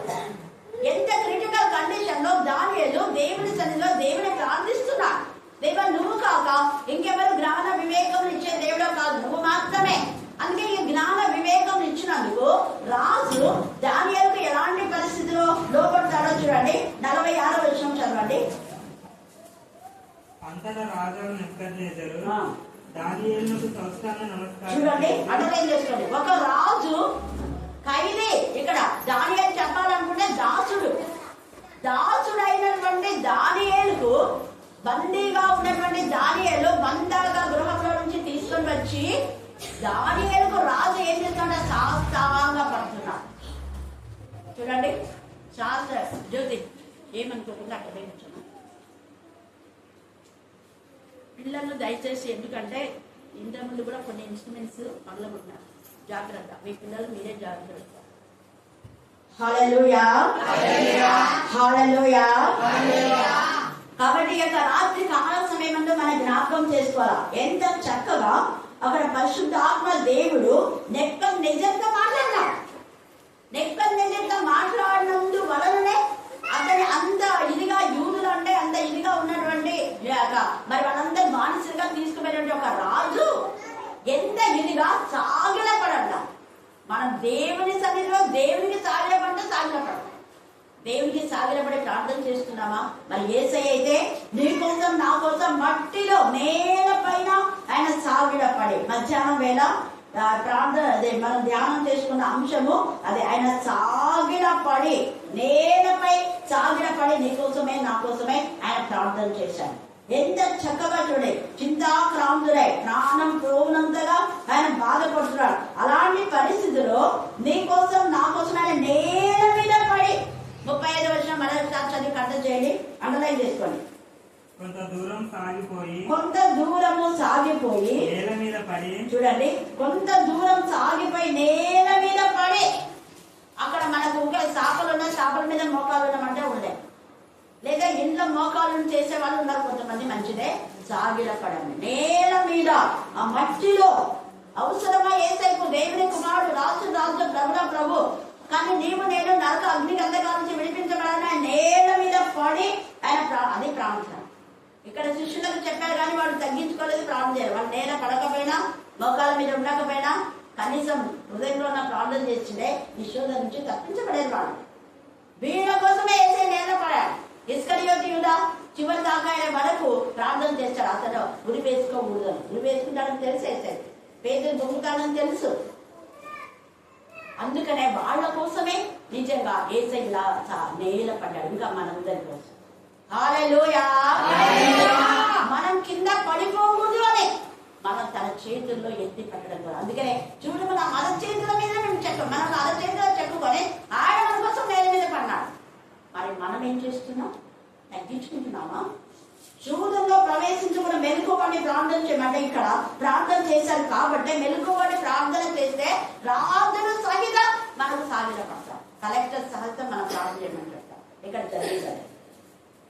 ఎంత క్రిటికల్ కండిషన్ లో దానియేలు దేవుని సన్నిధిలో దేవుని ప్రార్థిస్తున్నాడు. దేవా, నువ్వు కాక ఇంకెవరు జ్ఞాన వివేకం ఇచ్చే దేవుడో కాదు, నువ్వు మాత్రమే. అందుకే ఈ జ్ఞాన వివేకం ఇచ్చినందుకు రాజు దానియేలుకు ఎలాంటి పరిస్థితిలో లోపడతాడో చూడండి. 46వ వచనం చదవండి. అంతటా రాజు నెబుకద్నెజరు దానియేలునకు సాష్టాంగ నమస్కారం. చూడండి, అండర్లైన్ చేసుకోండి. ఒక రాజు ఖైదీ, ఇక్కడ దానియేలు చెప్పాలనుకుంటే దాసుడైనటువంటి దానియేలుకు, బందీగా ఉన్నటువంటి దానియేలు బందగా గృహంలో నుంచి తీసుకొని వచ్చి దానియేలుకు రాజు ఏం చేస్తాడంటే సాష్టాంగ పడుతున్నాడు. చూడండి, శాస్త్ర జ్యోతి ఏమనుకోకుండా అక్కడ కూర్చున్నాను. పిల్లలు దయచేసి, ఎందుకంటే ఇంతకుముందు కూడా కొన్ని ఇన్స్ట్రుమెంట్స్ పగలగొట్టినారు, జాగ్రత్త. మీ పిల్లలు మీరే జాగ్రత్త. హల్లెలూయా, హల్లెలూయా. కాబట్టి యొక్క రాత్రి కాల సమయంలో మనం జ్ఞాపకం చేసుకోవాలా. ఎంత చక్కగా అక్కడ పరిశుద్ధాత్మ దేవుడు నెబుకద్నెజరుతో మాట్లాడినాడు. నెబుకద్నెజరుతో మాట్లాడినందు వలననే అతని అంత ఇదిగా, యూదులు అంటే అంత ఇదిగా ఉన్నటువంటి మనం దేవుని సన్నిధిలో దేవునికి సాగిలపంటే సాగిలపడ, దేవునికి సాగిలపడి ప్రార్థన చేస్తున్నామా? మరి యేసయ్య అయితే నీ కోసం నా కోసం మట్టిలో నేల పైన ఆయన సాగిలపడి, మధ్యాహ్నం వేళ ప్రార్థన అదే మనం ధ్యానం చేసుకున్న అంశము అది, ఆయన సాగిలపడి నేలపై సాగిలపడి నీ కోసమే నా కోసమే ఆయన ప్రార్థన చేశాడు. ఎంత చక్కగా చూడే, చింతాక్రాంతుడై ప్రాణం పోవునంతగా ఆయన బాధపడుతున్నాడు. అలాంటి పరిస్థితిలో నీ కోసం నా కోసం ఆయన నేల మీద పడి, 35వ వచనం మరోసారి చదివి అర్థం చేయండి, అండర్లైన్ చేసుకోండి. కొంత దూరము సాగిపోయి నేల మీద పడి, చూడండి, కొంత దూరం సాగిపోయి నేల మీద పడి. అక్కడ మనకు చేపలు ఉన్నాయి, చేపల మీద మోకాలు ఉన్నామంటే ఉండే, లేదా ఇంట్లో మోకాలను చేసే వాళ్ళు ఉన్నారు కొంతమంది, మంచిదే. సాగిలపడండి నేల మీద, ఆ మట్టిలో. అవసరమా యేసయ్యకు? దేవుని కుమారుడు, రాజు రాజు, ప్రభుల ప్రభు. కానీ నీవు నేను నరక అగ్ని గంధకాల నుంచి విడిపించబడాలని ఆయన నేల మీద పడి ఆయన అది ప్రార్థన. ఇక్కడ శిష్యులకు చెప్పారు కానీ వాడు తగ్గించుకోలేదు, ప్రార్థన చేయాలి. వాళ్ళు నేల పడకపోయినా, మోకాల మీద ఉండకపోయినా కనీసం హృదయంలో ఉన్న ప్రార్థన చేసిండే ఈ శోధన నుంచి తప్పించబడేది వాళ్ళు. వీళ్ళ కోసమే యేసయ్య నేల పడాడు. ఇస్కరియోతు యూదా చివరి దాకా ఆయన వరకు ప్రార్థన చేస్తాడు. అతను ఉరి వేసుకోకూడదు, ఉరి వేసుకుంటాడని తెలిసి యేసయ్య, పేదలు దొంగతాడని తెలుసు. అందుకనే వాళ్ళ కోసమే నిజంగా యేసయ్య నేల పడ్డాడు, ఇంకా మనందరి కోసం. హల్లెలూయా. మనం కింద పడిపోకూడదు అని మనం తన చేతుల్లో ఎత్తి పట్టడం ద్వారా. అందుకనే చూడు, మన చేతుల మీద మేము మనం చేతుల్లో చెక్కుకొని ఆయన మన కోసం నేల మీద పడ్డాడు. మరి మనం ఏం చేస్తున్నాం? తగ్గించుకుంటున్నామా? శూదంలో ప్రవేశించకుండా మెలుకుబడి ప్రార్థన చేయమంటే, ఇక్కడ ప్రార్థన చేశారు కాబట్టి మెలుకుబడి ప్రార్థన చేస్తే ప్రార్థన సహిత మనకు సాగిల పడతాం. కలెక్టర్ సహితం మనం ప్రార్థన చేయమని చెప్తాం. ఇక్కడ జరిగింది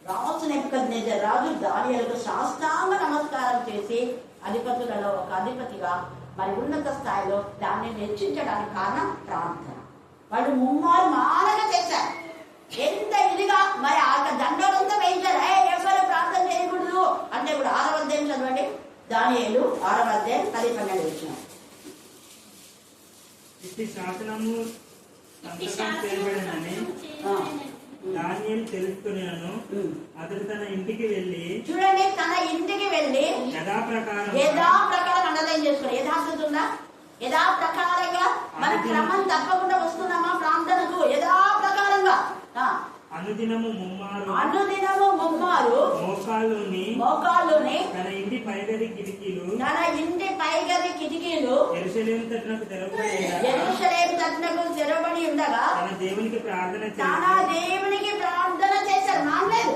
రాజు నెబుకద్నెజర్ రాజు దానియేలుకు సాష్టాంగ నమస్కారం చేసి అధిపతులలో ఒక అధిపతిగా మరి ఉన్నత స్థాయిలో దాన్ని హెచ్చించడానికి కారణం ప్రార్థన. వాళ్ళు ముమ్మారు మానక చేశారు. ఎంత ఇదిగా మరి ఆ దండోరంతా వేయించారు. ఎవరు ప్రార్థన చేయకూడదు అంటే ఇప్పుడు 6వ అధ్యాయం చదవండి. దానియేలు 6వ అధ్యాయం 10-12 వచ్చిన. ఇట్టి శాసనము సంతకం చేయబడినని దానియేలు తెలుసుకున్నాను. అతడు తన ఇంటికి వెళ్ళి, చూడండి, తన ఇంటికి వెళ్ళి యథాప్రకారం అండర్లైన్ చేసుకోండి. యథార్థత ఉందా? యథాప్రకారంగా మన క్రమం తప్పకుండా వస్తున్నామా ప్రార్థనకు? యథాప్రకారంగా అనుదినము ముమ్మారు మోకాళ్ళుని తన ఇంటి పైగది కిటికీలు యెరూషలేము తట్టునకు తెరవబడి ఉండగా తన దేవునికి ప్రార్థన చేశారు. మానలేదు.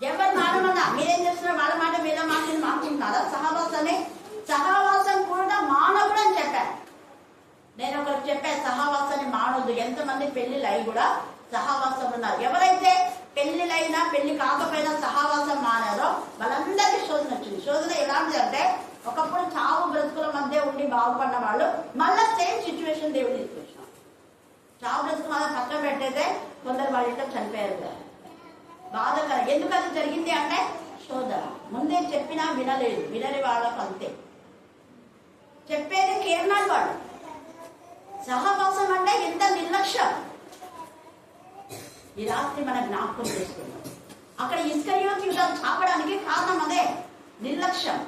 ఎవరు మానమన్నా? మీరేం చేస్తున్నారు? వాళ్ళ మాట మీద మాట్లాడుతున్నారా? సహవాసం కూడా మానవుడు అని చెప్పారు. నేను ఒకరికి చెప్పాను, సహవాసాన్ని మానవద్దు. ఎంతమంది పెళ్లిళ్ళు అయి కూడా సహవాసం ఉన్నారు. ఎవరైతే పెళ్లిళ్ళైనా పెళ్లి కాకపోయినా సహవాసం మానారో వాళ్ళందరికీ శోధన వచ్చింది. శోధన ఎలాంటిది అంటే, ఒకప్పుడు చావు బ్రతుకుల మధ్య ఉండి బాగుపడిన వాళ్ళు మళ్ళా సేమ్ సిచ్యువేషన్ దేవుడు తీసుకొచ్చాం. చావు బ్రతుకు మళ్ళీ పక్కన పెట్టేదే కొందరు వాళ్ళ ఇంట్లో చనిపోయారు. బాధకరం. ఎందుకు అది జరిగింది అంటే శోధన. ముందే చెప్పినా వినని వాళ్ళకు అంతే. చెప్పేది కేరళ వాడు. సహవాసం అంటే ఎంత నిర్లక్ష్యం. ఈ రాత్రి మనం జ్ఞాపకం చేసుకున్నాం. అక్కడ ఇస్కరియోతు యూదాను చాపడానికి కారణం అదే, నిర్లక్ష్యం.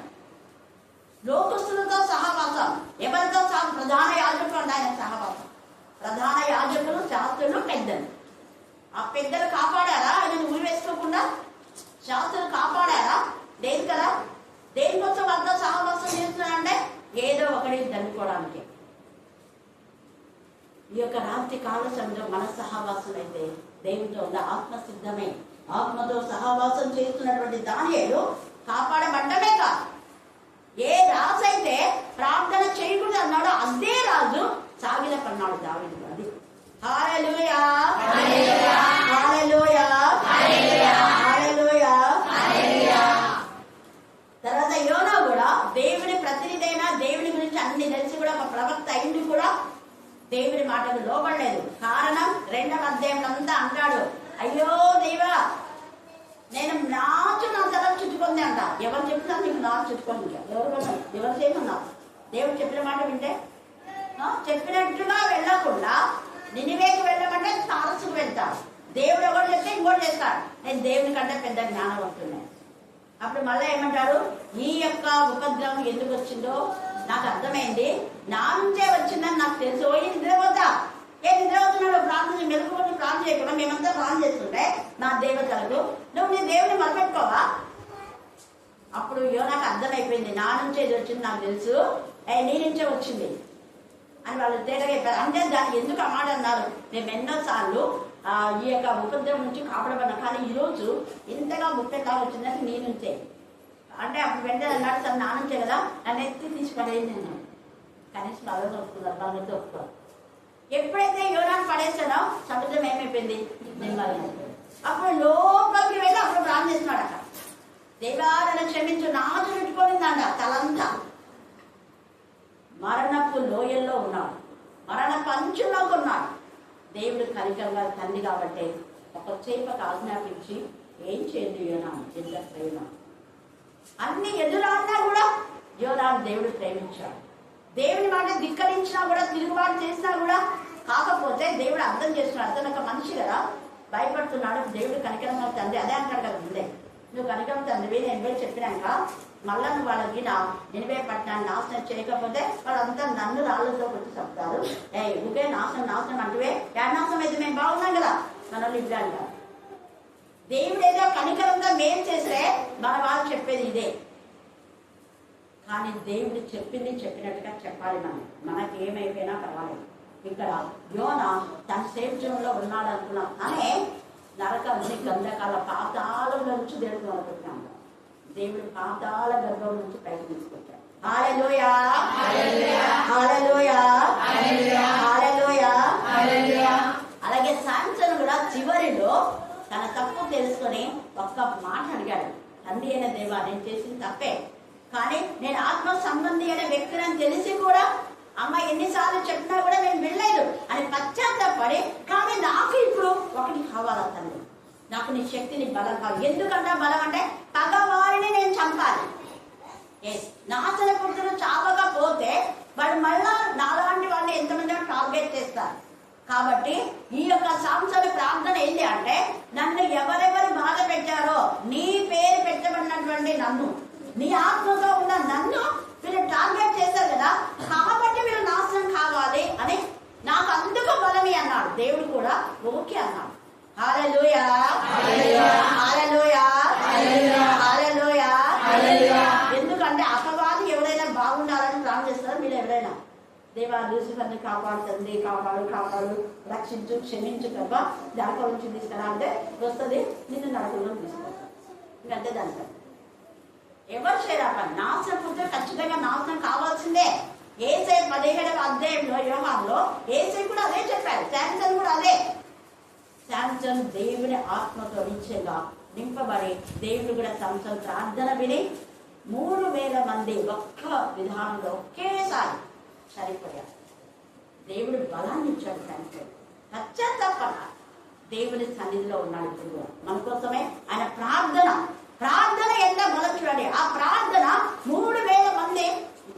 లోకస్తులతో సహవాసం. ఎవరితో ప్రధాన యాజకులు అంటే ఆయన సహవాసం. ప్రధాన యాజకులు, శాస్త్రులు, పెద్దలు. ఆ పెద్దలు కాపాడారా ఆయనను ఉరి వేసుకోకుండా? శాస్త్రులు కాపాడారా? లేదు కదా. దేనికోసం వాళ్ళతో సహవాసం చేస్తున్నారంటే ఏదో ఒకటి దండుకోవడానికి. ఈ యొక్క రాత్రి కాల సమయంలో మన సహవాసం అయితే దేవునితో ఉన్న ఆత్మ సిద్ధమే. ఆత్మతో సహవాసం చేస్తున్నటువంటి దానియేలు కాపాడబడ్డమే కాదు, ఏ రాజు అయితే ప్రార్థన చేయకూడదు అన్నాడో అదే రాజు సాగిల పన్నాడు దావీదు. అది హల్లెలూయా, హల్లెలూయా, హల్లెలూయా, హల్లెలూయా. తర్వాత యోనా కూడా దేవుని ప్రతినిధైనా, దేవుని గురించి అన్ని తెలిసి కూడా ఒక ప్రవక్త అయింది కూడా దేవుని మాటకు లోబడలేదు. కారణం 2వ అధ్యాయంలో అంతా అంటాడు, అయ్యో దేవా, నేను నాచు నా తల చుట్టుకుంది అంట. ఎవరు చెప్పినా నీకు నాచు చుట్టుకోండి. ఎవరు చేయమన్నా? దేవుడు చెప్పిన మాట వింటే చెప్పినట్టుగా వెళ్ళకుండా నినివేకి వెళ్ళమంటే తారసుకు వెళ్తాడు. దేవుడు ఎవరు చెప్తే ఇంకోటి చేస్తాడు. నేను దేవుని కంటే పెద్ద జ్ఞానవంతున్నాను. అప్పుడు మళ్ళీ ఏమంటాడు, ఈ యొక్క ఉపద్రవం ఎందుకు వచ్చిందో నాకు అర్థమైంది, నా నుంచే వచ్చిందని నాకు తెలుసు. ఈ నిద్రపోతా నిద్రపోతున్నాడు, ప్రార్థన మెలుగుకొని ప్రార్థన చేయకుండా మేమంతా ప్రార్థన చేస్తుంటే నా దేవతలకు నువ్వు నీ దేవుని మొదలుపెట్టుకోవా? అప్పుడు నాకు అర్థమైపోయింది, నా నుంచే ఇది వచ్చింది నాకు తెలుసు, నీ నుంచే వచ్చింది అని వాళ్ళు తేటగా చెప్పారు. అంటే దానికి ఎందుకు ఆ మాట అన్నారు, మేము ఎన్నోసార్లు ఈ యొక్క ఉపద్రవం నుంచి కాపాడబడినా, కానీ ఈరోజు ఇంతగా ముట్టెట్లా వచ్చిందంటే నీ నుంచే. అంటే అప్పుడు వెంటనే అన్నాడు, సార్ నా నుంచే కదా, నన్ను ఎత్తి తీసి పడేయండి నేను. కనీసం అలా ఒప్పుకున్నారు, వాళ్ళతో ఒప్పుకోరు. ఎప్పుడైతే యోనాను పడేసాడో సముద్రం ఏమైపోయింది, నిమ్మల్ని. అప్పుడు లోపలికి వెళ్ళి అప్పుడు ప్రార్థన చేస్తున్నాడు. అక్కడ దేవాలను క్షమించు, నాచు పెట్టుకోనిందంట తలంతా. మరణపు లోయల్లో ఉన్నాడు, మరణపు అంచుల్లోకి ఉన్నాడు. దేవుడు కనికరంగా తండ్రి కాబట్టి ఒక చేపకు ఆజ్ఞాపించి ఏం చేయండి యోనాను, ఎంత ప్రేమ. అన్ని ఎదురాడినా కూడా యోనాను దేవుడు ప్రేమించాడు. దేవుని మాట ధిక్కరించినా కూడా, తిరుగుబాటు చేసినా కూడా, కాకపోతే దేవుడు అర్థం చేస్తున్నాడు. అతను ఒక మనిషి కదా, భయపడుతున్నాడు. దేవుడు కనికరంగా తండ్రి అదే అంటాడు కదా ముందే, నువ్వు కనికరం తండ్రివి, నేను పోయి చెప్పినాక మళ్ళా నువ్వు వాళ్ళకి నినివే పట్టణాన్ని నాశనం చేయకపోతే వాళ్ళంతా నన్ను రాళ్ళతో కొట్టి చెప్తారు. ఊకే నాశనం నాశనం అంటువే, నాశనం అయితే మేము బాగున్నాం కదా, మనల్ని ఇవ్వాలి. దేవుడు ఏదో కనికరంగా మేం చేస్తే మన వాళ్ళు చెప్పేది ఇదే. కానీ దేవుడు చెప్పింది చెప్పినట్టుగా చెప్పాలి. మనకి ఏమైపోయినా పర్వాలేదు. ఇక్కడ యోనా తన సేఫ్జోన్లో ఉన్నాడు అనుకున్నాం, కానీ నరకాన్ని గంధకాల పాతాళంలో నుంచి దేవుడు అనుకుంటున్నాం. దేవుడు పాతాళ గర్భం నుంచి పైకి తీసుకొచ్చాడు. హల్లెలూయా, హల్లెలూయా, హల్లెలూయా. అలాగే సాంసన్ కూడా చివరిలో తన తప్పు తెలుసుకొని ఒక్క మాట అడిగాడు, తండ్రి అయిన దేవా, నేను చేసింది తప్పే, కానీ నేను ఆత్మ సంబంధి అనే వ్యక్తిని తెలిసి కూడా అమ్మ ఎన్నిసార్లు చెప్పినా కూడా నేను వెళ్ళలేదు అని పశ్చాత్తాపడి, కానీ నాకు ఇప్పుడు ఒకటి కావాలా తండ్రి, నాకు నీ శక్తిని బలం కావాలి. ఎందుకంటే బలం అంటే పగవారిని నేను చంపాలి. నాశన పురుషులు చావకపోతే వాడు మళ్ళా నాలాంటి వాళ్ళని ఎంతమంది టార్గెట్ చేస్తారు. కాబట్టి ఈ యొక్క సంవత్సర ప్రార్థన ఏంటి అంటే, నన్ను ఎవరెవరు బాధ పెట్టారో, నీ పేరు పెట్టబడినటువంటి నన్ను, నీ ఆత్మతో ఉన్న నన్ను వీళ్ళు టార్గెట్ చేశారు కదా, కాబట్టి వీళ్ళు నాశనం కావాలి అని నాకు అందుకు బలమి అన్నాడు. దేవుడు కూడా ఓకే అన్నాడు. హల్లెలూయా, హల్లెలూయా, హల్లెలూయా. ఎందుకంటే అపవాది ఎవరైనా బాగుండాలని ప్రార్థన చేస్తారో, మీరు ఎవరైనా దేవా లూసిఫర్ని కాపాడుతుంది, కాపాడు కాపాడు, రక్షించు, క్షమించు తప్ప దాంట్లో నుంచి తీసుకురా అంటే వస్తుంది, నిన్ను నరకంలో తీసుకొస్తాను. ఇంకంతే దాంట్లో ఎవరు చేయరాక నాశనం పుట్టే ఖచ్చితంగా నాశనం కావాల్సిందే. ఏసై 17వ అధ్యాయంలో యోహానులో ఏసై కూడా అదే చెప్పాడు, శాంసన్ కూడా అదే. శాంసన్ దేవుని ఆత్మతో నిత్యంగా నింపబడి దేవుడు కూడా సంవత్సరం ప్రార్థన విని 3000 మంది ఒక్క విధానంలో ఒకేసారి సరిపోయారు. దేవుడు బలాన్ని ఇచ్చాడు. శాంసన్ పశ్చాత్తాపడ దేవుని సన్నిధిలో ఉన్నాడు. ఇప్పుడు మన కోసమే ఆయన ప్రార్థన ఎంత బలం చూడండి. ఆ ప్రార్థన 3000 మంది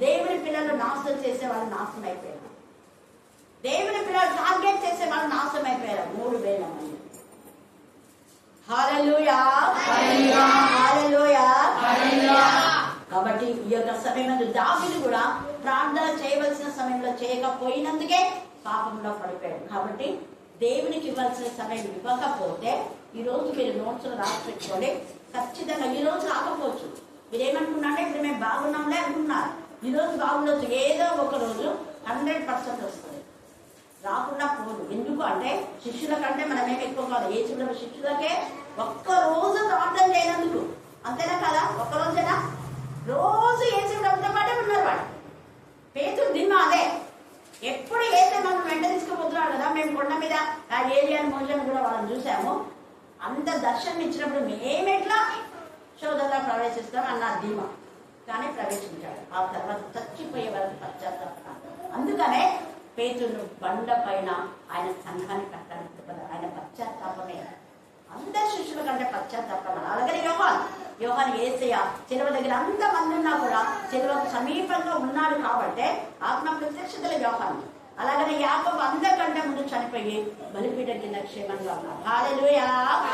దేవుని పిల్లలు నాశనం చేసే వాళ్ళు నాశనం అయిపోయారు. దేవుని పిల్లలు టార్గెట్ చేసే వాళ్ళు నాశనం అయిపోయారు. 3000 మంది. హల్లెలూయా, హల్లెలూయా. కాబట్టి ఈ యొక్క సమయంలో దావీదు కూడా ప్రార్థన చేయవలసిన సమయంలో చేయకపోయినందుకే పాపంలో పడిపోయాడు. కాబట్టి దేవునికి ఇవ్వాల్సిన సమయం ఇవ్వకపోతే, ఈరోజు మీరు నోట్స్లో రాసి పెట్టుకోండి. ఖచ్చితంగా ఈ రోజు రాకపోవచ్చు. మీరేమనుకున్నారంటే ఇప్పుడు మేము బాగున్నాంలే అనుకున్నారు. ఈరోజు బాగుండొచ్చు, ఏదో ఒక రోజు 100% వస్తుంది, రాకుండా పోదు. ఎందుకు అంటే శిష్యుల కంటే మనమేమి ఎక్కువ కాదు. ఏ చిన్న శిష్యులకే ఒక్కరోజు ప్రార్థన చేయనందుకు, అంతేనా కదా? ఒక్కరోజేనా? రోజు ఏసుతో పాటే ఉన్నారు వాడు. పేతురు దిమ్మ అదే. ఎప్పుడు ఏసే మనం వెంట తీసుకుపోతున్నాడు కదా. మేము కొండ మీద ఆ ఏలియాని మోషను కూడా వాళ్ళని చూసాము. అంత దర్శనం ఇచ్చినప్పుడు మేమెట్లా శోధనలో ప్రవేశిస్తాం అన్న ధీమా, కానీ ప్రవేశించాడు. ఆ తర్వాత చచ్చిపోయే వరకు పశ్చాత్తాపం. అందుకనే పేతురు బండ పైన ఆయన సంఘాన్ని కట్టడానికి ఆయన పశ్చాత్తాపమే. అందరి శిష్యుల కంటే పశ్చాత్తాపడాలి. అలాగే యోహాను యేసయ్య సిలువ దగ్గర అంతమంది ఉన్నా కూడా సిలువకు సమీపంగా ఉన్నాడు కాబట్టి ఆత్మ ప్రత్యక్షతల యోహాను. అలాగనే యాకోబు అందరికంటే ముందు చనిపోయి బలిపీఠం కింద క్షేమంగా ఉన్నారు. హల్లెలూయా,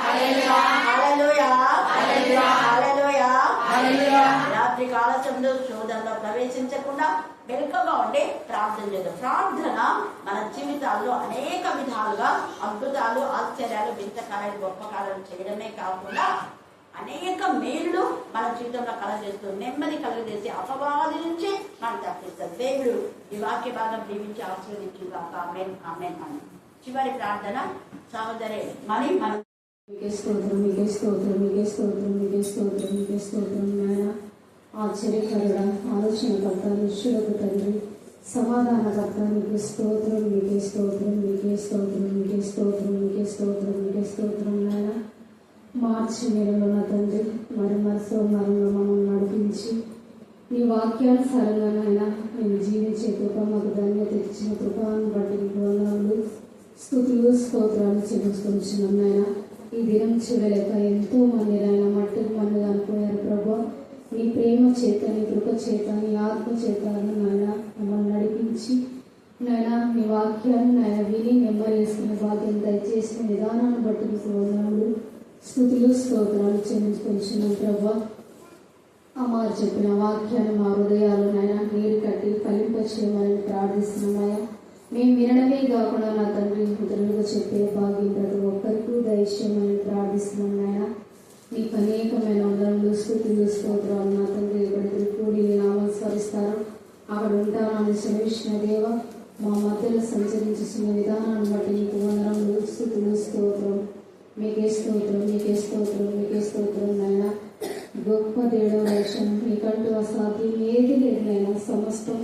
హల్లెలూయా, హల్లెలూయా. రాత్రి కాల సమయంలో శోధనలో ప్రవేశించకుండా మెలకువగా ఉండి ప్రార్థన చేద్దాం. ప్రార్థన మన జీవితాల్లో అనేక విధాలుగా అద్భుతాలు, ఆశ్చర్యాలు, వింత కార్యాలు, గొప్ప కార్యాలు చేయడమే కాకుండా అనేక మేలు మన జీవితంలో కలగజేస్తూ నెమ్మది కలుగజేసి అపవాది నుంచి మనం తప్పిస్తారు. దేవుడు ఈ వాక్య భాగం దీవించి ఆశీర్వదించుగాక. ఆమేన్, ఆమేన్. చివరి ప్రార్థన సహోదరి మణి మన మీకే స్తోత్రం, మీకే స్తోత్రం, మీకే స్తోత్రం, మీకే స్తోత్రం, మీకే స్తోత్రం నాయన. ఆశ్చర్యకరుడ, ఆలోచనకర్త, నిష్ఠులకు తండ్రి, సమాధానకర్త, మీకు స్తోత్రం, మీకే స్తోత్రం, మీకే స్తోత్రం, మీకే స్తోత్రం, మీకే స్తోత్రం, మీకే స్తోత్రం నాయన. మార్చి నెలలో నా తండ్రి సోమవారంలో మమ్మల్ని నడిపించి నీ వాక్యానుసారంగా నాయన నేను జీవించే కృప, మాకు ధన్యత ఇచ్చిన కృపాను బట్టి వందనాలు, స్తుతులు, స్తోత్రాలు చెల్లించుకుంటున్నాం నాయన. ఈ దినం చూడలేక ఎంతో మంది నాయన మట్టికి మన్నుగా అనుకున్నారు ప్రభా. నీ ప్రేమ చేత, నీ కృప చేత, నీ ఆత్మ చేత నాయన మమ్మల్ని నడిపించి నాయన నీ వాక్యాన్ని నాయన విని నెమ్మది వేసుకునే భాగ్యం దయచేసిన విధానాన్ని బట్టి మీకు వందనాలు, స్తుతులు, స్తోత్రాలు చెల్లించుకుంటున్నాం ప్రభా. అమ్మ చెప్పిన వాక్యాన్ని మా హృదయాలు నాయన నీరు కట్టి ఫలింపచేయమని ప్రార్థిస్తున్నామయ్యా. మేము వినడమే కాకుండా నా తండ్రి ఇతరులకు చెప్పే భాగ్యం ప్రతి ఒక్కరికి దయచేయమని ప్రార్థిస్తున్నాం నాయన. నీకు అనేకమైన వందనలు, స్తుతులు, స్తోత్రాలు నా తండ్రి. ఎక్కడికి కూడి నీ నామం స్మరిస్తారు అక్కడ ఉంటానని సెలవిచ్చిన దేవ, మా మధ్యలో సంచరించిన విధానాన్ని బట్టి నీకు వందనలు, స్తుతులు, స్తోత్రం. మీకే స్తోత్రం, మీకే స్తోత్రం, మీకే స్తోత్రం నాయన. గొప్ప దేవుడు రక్షణ మీకంటూ అసాధ్యం ఏది లేదు నాయన. సమస్తం